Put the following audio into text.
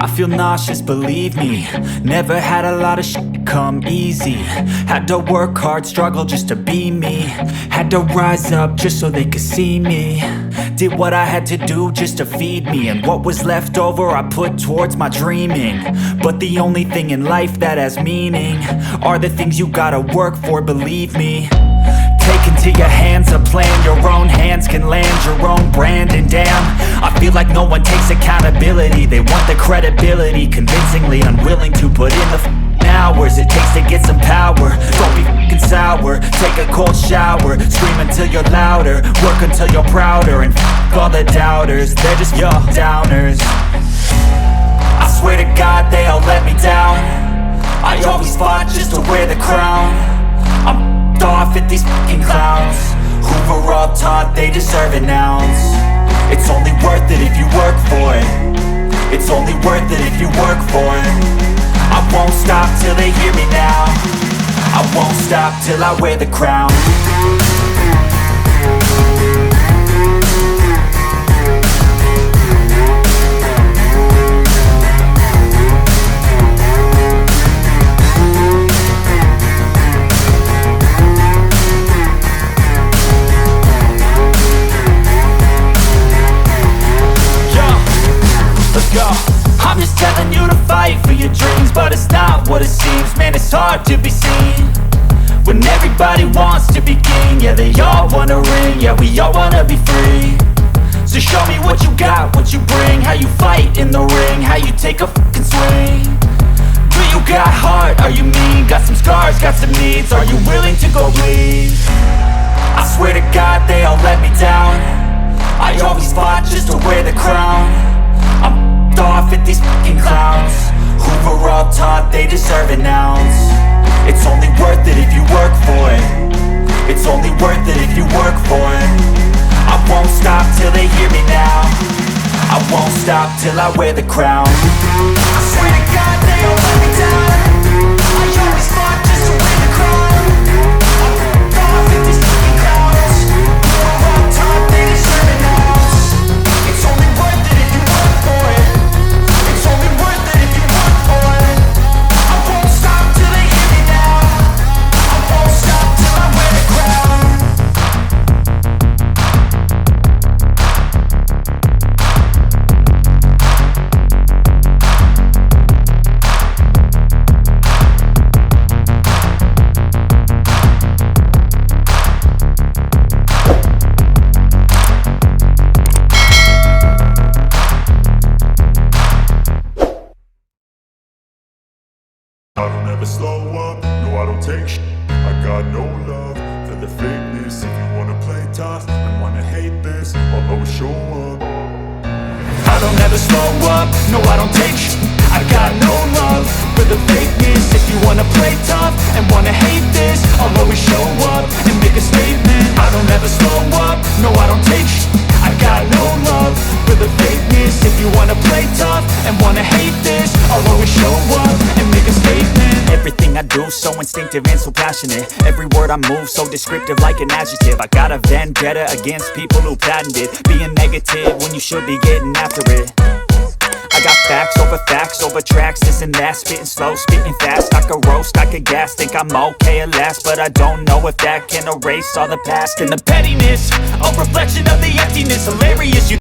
I feel nauseous, believe me. Never had a lot of shit come easy. Had to work hard, struggle just to be me. Had to rise up just so they could see me. Did what I had to do just to feed me. And what was left over I put towards my dreaming. But the only thing in life that has meaning are the things you gotta work for, believe me. Take into your hands a plan. Your own hands can land your own brand. And damn, I feel like no one takes accountability. They want the credibility, convincingly unwilling to put in the hours it takes to get some power. Don't be f***ing sour. Take a cold shower. Scream until you're louder. Work until you're prouder. And f*** all the doubters, they're just your downers. I swear to God they all let me down. I always fought just to wear the crown. I'm off at these fucking clowns who were all taught they deserve an ounce. It's only worth it if you work for it. It's only worth it if you work for it. I won't stop till they hear me now. I won't stop till I wear the crown. I'm just telling you to fight for your dreams, but it's not what it seems. Man, it's hard to be seen when everybody wants to be king. Yeah, they all wanna ring, yeah, we all wanna be free. So show me what you got, what you bring, how you fight in the ring, how you take a fucking swing. Do you got heart, are you mean? Got some scars, got some needs, are you willing to go bleed? I swear to God they all let me down. I always fought just to wear the crown. I'm off at these fucking clowns who were all taught they deserve an ounce. It's only worth it if you work for it. It's only worth it if you work for it. I won't stop till they hear me now. I won't stop till I wear the crown. I swear to God they all let me down. I always fought just to wear the crown. I'm off at these fucking clowns who were all taught they deserve an ounce. It's only worth it if you work for it. It's only worth it if you work for it. I won't stop till they hear me now. I won't stop till I wear the crown. I don't ever slow up, no I don't take shit. I got no love for the fakeness. If you wanna play tough and wanna hate this, I'll always show up. I don't ever slow up, no I don't take shit. I got no love for the fakeness. If you wanna play tough and wanna hate this, I'll always show up and make a statement. I don't ever slow up, no I don't take shit. I got no love for the fakeness. If you wanna play tough and wanna hate this, I'll always show up and make a statement. Everything I do so instinctive and so passionate. Every word I move so descriptive like an adjective. I got a vendetta against people who patented being negative when you should be getting after it. I got facts over tracks, this and that. Spitting slow, spitting fast. I could roast, I could gas. Think I'm okay at last, but I don't know if that can erase all the past. And the pettiness, a reflection of the emptiness. Hilarious, you